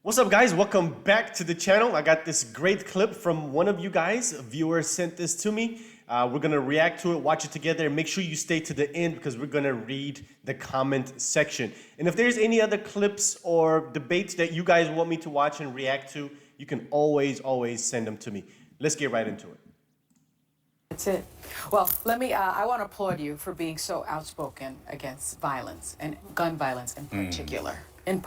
What's up, guys? Welcome back to the channel. I got this great clip from one of you guys. A viewer sent this to me. We're gonna react to it, watch it together, and make sure you stay to the end because we're gonna read the comment section. And if there's any other clips or debates that you guys want me to watch and react to, you can always send them to me. Let's get right into it. That's it. Well, I want to applaud you for being so outspoken against violence and gun violence in particular. And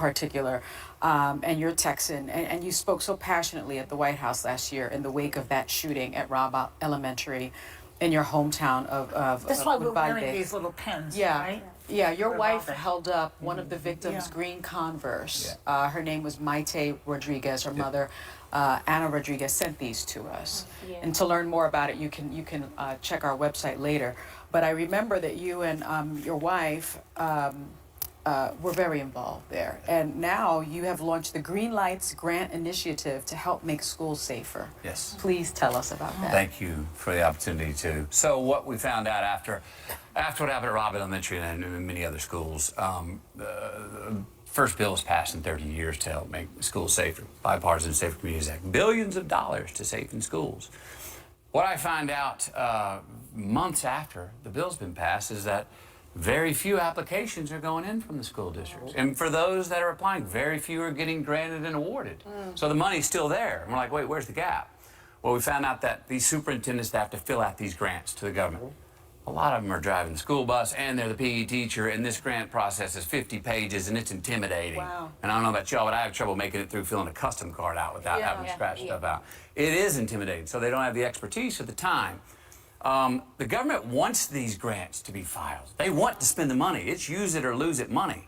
you're Texan, and you spoke so passionately at the White House last year in the wake of that shooting at Robb Elementary in your hometown of That's why we're Uvalde. wearing these little pins, Yeah. right? Yeah, your wife Revolver. held up one of the victims' green Converse. Her name was Maite Rodriguez. Her mother, Anna Rodriguez, sent these to us. And to learn more about it, you can check our website later. But I remember that you and your wife were very involved there. And now you have launched the Green Lights Grant Initiative to help make schools safer. Yes. Please tell us about that. Thank you for the opportunity to. So what we found out after what happened at Robb Elementary and many other schools, the first bill was passed in 30 years to help make schools safer. Bipartisan Safer Communities Act. Billions of dollars to safen schools. What I find out months after the bill's been passed is that very few applications are going in from the school districts. And for those that are applying, very few are getting granted and awarded. So the money's still there. And we're like, wait, where's the gap? Well, we found out that these superintendents have to fill out these grants to the government. A lot of them are driving the school bus and they're the PE teacher, and this grant process is 50 pages and it's intimidating. Wow. And I don't know about y'all, but I have trouble making it through filling a custom card out without having to scratch stuff out. It is intimidating, so they don't have the expertise or the time. The government wants these grants to be filed. They want to spend the money. It's use it or lose it money.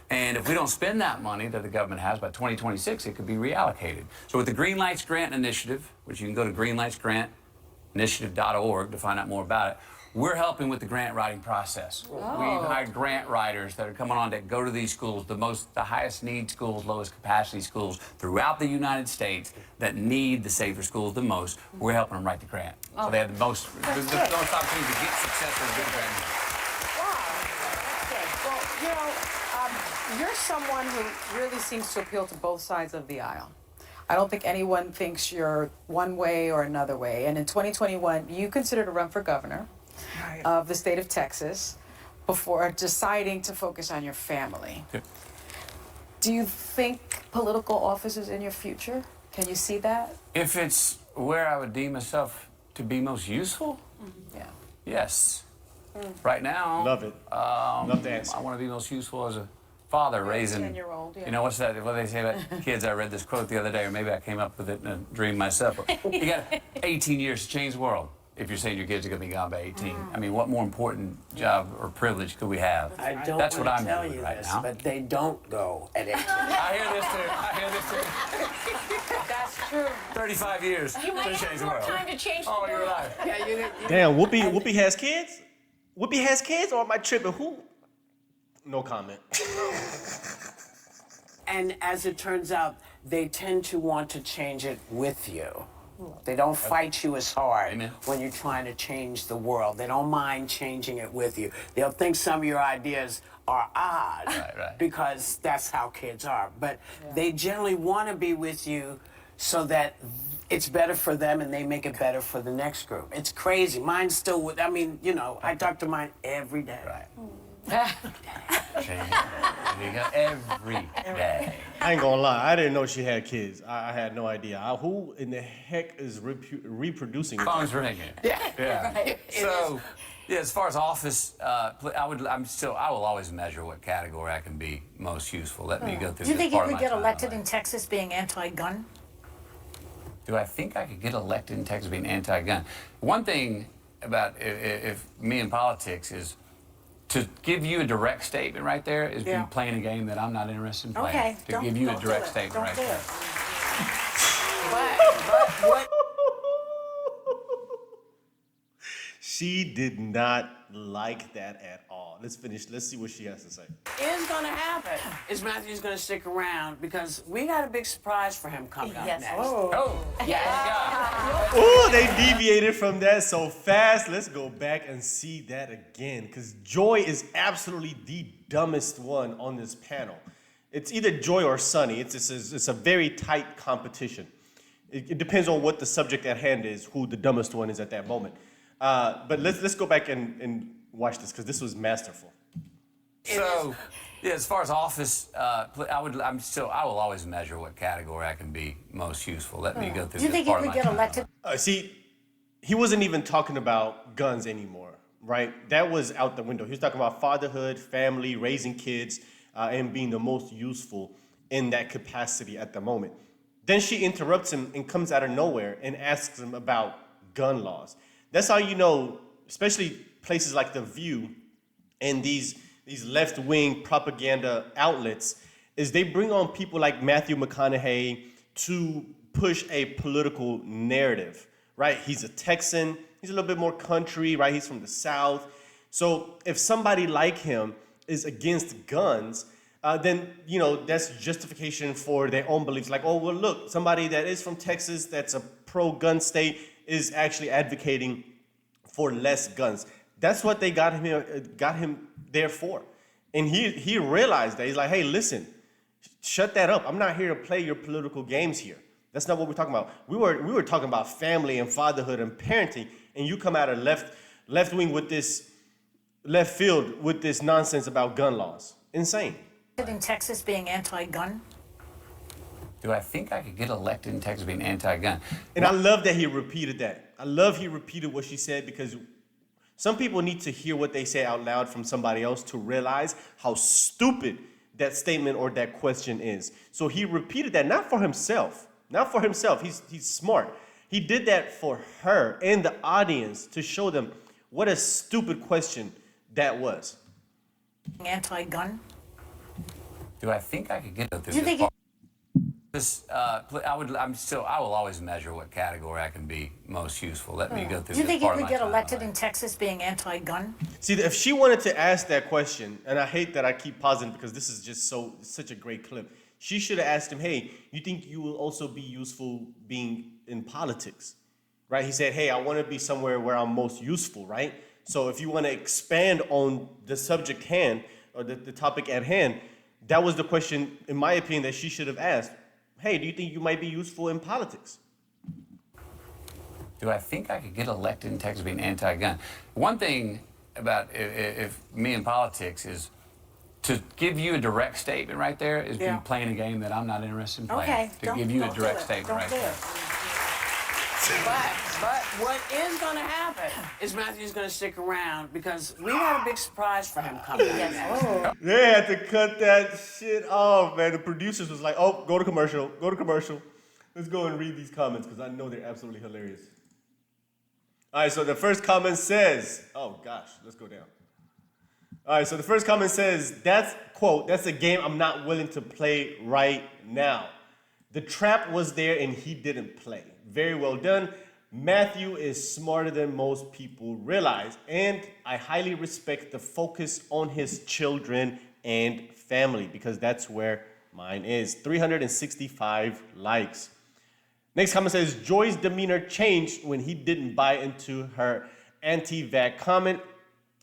And if we don't spend that money that the government has by 2026, it could be reallocated. So with the Green Lights Grant Initiative, which you can go to greenlightsgrantinitiative.org to find out more about it, we're helping with the grant writing process. We've hired grant writers that are coming on that go to these schools, the highest need schools, lowest capacity schools throughout the United States that need the safer schools the most. We're helping them write the grant. So they have the most opportunity to get successful and get the grant. Well, you're someone who really seems to appeal to both sides of the aisle. I don't think anyone thinks you're one way or another way. And in 2021, you considered to run for governor of the state of Texas before deciding to focus on your family. Do you think political office is in your future? Can you see that? If it's where I would deem myself to be most useful, yes. Right now, Love it. Love the answer. I want to be most useful as a father raising. 10-year-old, You know, what they say about kids? I read this quote the other day, or maybe I came up with it in a dream myself. You got 18 years to change the world. If you're saying your kids are going to be gone by 18, I mean, what more important job or privilege could we have? I don't That's what want I'm to tell doing you right this, now. but they don't go at 18. I hear this too. That's true. 35 years You might to change have the more world. time to change the Oh, world. you're right. Damn, Whoopi has kids? Whoopi has kids, or am I tripping? Who? No comment. And as it turns out, they tend to want to change it with you. They don't fight you as hard Amen. when you're trying to change the world. They don't mind changing it with you. They'll think some of your ideas are odd Right. because that's how kids are. But they generally want to be with you so that it's better for them and they make it better for the next group. It's crazy. Mine's still with, I mean, you know, I talk to mine every day. Right. Change. You got every day. I ain't gonna lie, I didn't know she had kids. I had no idea. Who in the heck is reproducing? Phone's ringing. Yeah. Right. So, yeah, as far as office, I will always measure what category I can be most useful. Let me go through Do you this think you part of could my get elected timeline. in Texas being anti-gun? Do I think I could get elected in Texas being anti-gun? One thing about if me in politics is to give you a direct statement right there is me playing a game that I'm not interested in playing. Okay, To give you a direct statement right there. But what? She did not like that at all. Let's finish. Let's see what she has to say. Is going to happen is Matthew's going to stick around because we got a big surprise for him coming up next. Oh, yeah. Oh, they deviated from that so fast. Let's go back and see that again, because Joy is absolutely the dumbest one on this panel. It's either Joy or Sunny. It's a very tight competition. It depends on what the subject at hand is, who the dumbest one is at that moment. But let's go back and watch this because this was masterful. So, yeah, as far as office, I will always measure what category I can be most useful. Let me go through. Do you this think you part of could my get timeline. elected? See, he wasn't even talking about guns anymore, right? That was out the window. He was talking about fatherhood, family, raising kids, and being the most useful in that capacity at the moment. Then she interrupts him and comes out of nowhere and asks him about gun laws. That's how you know, especially places like The View and these left-wing propaganda outlets, is they bring on people like Matthew McConaughey to push a political narrative, right? He's a Texan. He's a little bit more country, right? He's from the South. So if somebody like him is against guns, then, you know, that's justification for their own beliefs. Like, oh, well, look, somebody that is from Texas that's a pro-gun state is actually advocating for less guns. That's what they got him there for. And he realized that. He's like, hey, listen, shut that up. I'm not here to play your political games here. That's not what we're talking about. We were talking about family and fatherhood and parenting, and you come out of left wing with this left field with this nonsense about gun laws. Insane. In Texas being anti-gun? Do I think I could get elected in Texas being anti-gun? And I love that he repeated that. I love he repeated what she said because some people need to hear what they say out loud from somebody else to realize how stupid that statement or that question is. So he repeated that not for himself. Not for himself. He's smart. He did that for her and the audience to show them what a stupid question that was. Anti-gun? Do I think I could get through Do you think this? I will always measure what category I can be most useful. Let me go through. Do you this think you part of could my get elected timeline. in Texas being anti-gun? See, if she wanted to ask that question, and I hate that I keep pausing because this is just such a great clip. She should have asked him, hey, you think you will also be useful being in politics, right? He said, hey, I want to be somewhere where I'm most useful, right? So if you want to expand on the subject hand or the topic at hand, that was the question, in my opinion, that she should have asked. Hey, do you think you might be useful in politics? Do I think I could get elected in Texas being anti-gun? One thing about if me in politics is to give you a direct statement right there is Yeah. be playing a game that I'm not interested in playing. Okay. To give you a don't direct do it. statement Don't right do there. it. But what is going to happen is Matthew's going to stick around because we have a big surprise for him coming. Yes. They had to cut that shit off, man. The producers was like, oh, go to commercial. Let's go and read these comments because I know they're absolutely hilarious. All right, so the first comment says, oh gosh, let's go down. All right, so the first comment says, that's a game I'm not willing to play right now. The trap was there and he didn't play. Very well done. Matthew is smarter than most people realize, and I highly respect the focus on his children and family because that's where mine is. 365 likes. Next comment says, Joy's demeanor changed when he didn't buy into her anti-vax comment.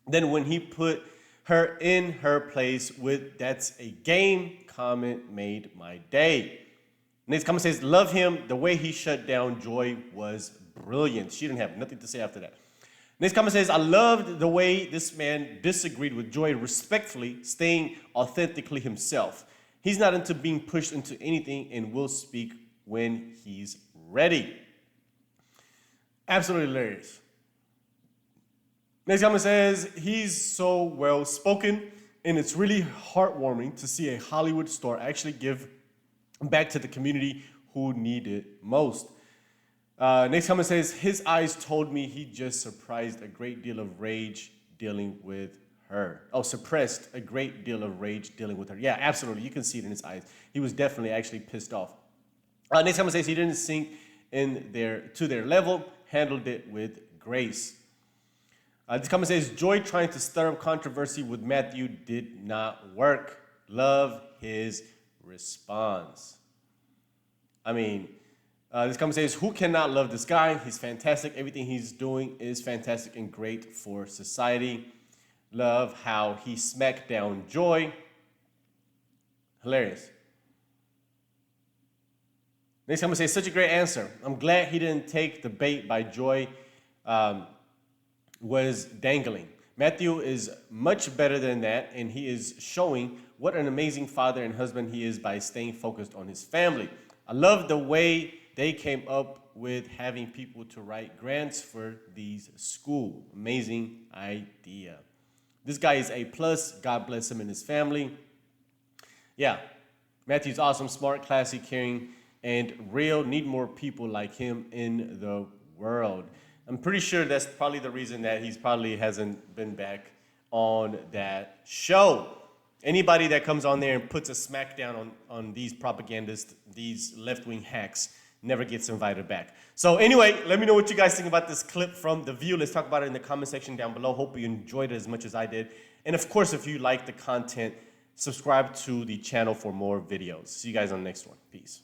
Then when he put her in her place with that's a game comment made my day. Next comment says, love him. The way he shut down Joy was brilliant. She didn't have nothing to say after that. Next comment says, I loved the way this man disagreed with Joy respectfully, staying authentically himself. He's not into being pushed into anything and will speak when he's ready. Absolutely hilarious. Next comment says, he's so well spoken, and it's really heartwarming to see a Hollywood star actually give back to the community who need it most. Next comment says, his eyes told me he just surprised a great deal of rage dealing with her. Oh, suppressed a great deal of rage dealing with her. Yeah, absolutely. You can see it in his eyes. He was definitely actually pissed off. Next comment says, he didn't sink to their level, handled it with grace. This comment says, Joy trying to stir up controversy with Matthew did not work. Love his response. I mean, this comment says, who cannot love this guy? He's fantastic. Everything he's doing is fantastic and great for society. Love how he smacked down Joy. Hilarious. Next, I'm gonna say such a great answer. I'm glad he didn't take the bait by Joy was dangling. Matthew is much better than that, and he is showing what an amazing father and husband he is by staying focused on his family. I love the way they came up with having people to write grants for these schools. Amazing idea. This guy is A+. God bless him and his family. Yeah, Matthew's awesome, smart, classy, caring, and real. Need more people like him in the world. I'm pretty sure that's probably the reason that he's probably hasn't been back on that show. Anybody that comes on there and puts a smackdown on these propagandists, these left-wing hacks, never gets invited back. So anyway, let me know what you guys think about this clip from The View. Let's talk about it in the comment section down below. Hope you enjoyed it as much as I did. And of course, if you like the content, subscribe to the channel for more videos. See you guys on the next one. Peace.